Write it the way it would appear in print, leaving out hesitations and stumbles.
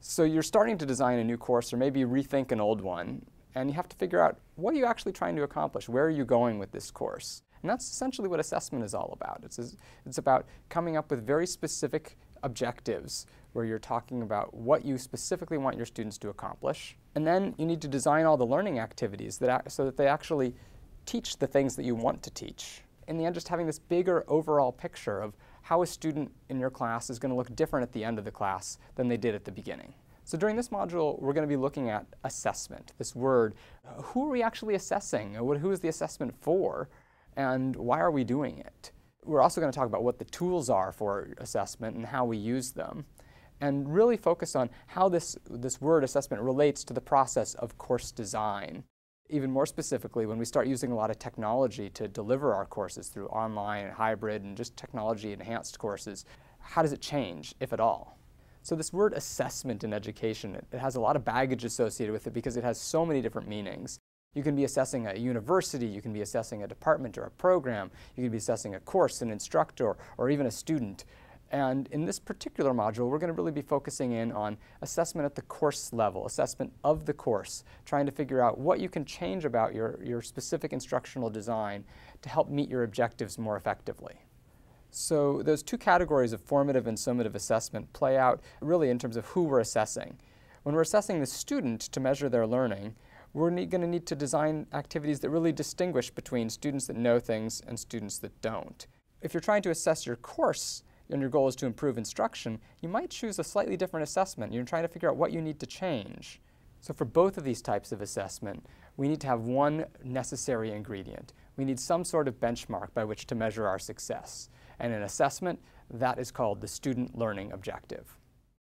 So you're starting to design a new course or maybe rethink an old one, and you have to figure out, what are you actually trying to accomplish? Where are you going with this course? And that's essentially what assessment is all about. It's about coming up with very specific objectives where you're talking about what you specifically want your students to accomplish. And then you need to design all the learning activities so that they actually teach the things that you want to teach. In the end, just having this bigger overall picture of how a student in your class is going to look different at the end of the class than they did at the beginning. So during this module, we're going to be looking at assessment, this word. Who are we actually assessing? Who is the assessment for? And why are we doing it? We're also going to talk about what the tools are for assessment and how we use them, and really focus on how this word assessment relates to the process of course design. Even more specifically, when we start using a lot of technology to deliver our courses through online and hybrid and just technology-enhanced courses, how does it change, if at all? So this word assessment in education, it has a lot of baggage associated with it because it has so many different meanings. You can be assessing a university, you can be assessing a department or a program, you can be assessing a course, an instructor, or even a student. And in this particular module, we're going to really be focusing in on assessment at the course level, assessment of the course, trying to figure out what you can change about your specific instructional design to help meet your objectives more effectively. So those two categories of formative and summative assessment play out really in terms of who we're assessing. When we're assessing the student to measure their learning, we're going to need to design activities that really distinguish between students that know things and students that don't. If you're trying to assess your course and your goal is to improve instruction, you might choose a slightly different assessment. You're trying to figure out what you need to change. So for both of these types of assessment, we need to have one necessary ingredient. We need some sort of benchmark by which to measure our success. And in assessment, that is called the student learning objective.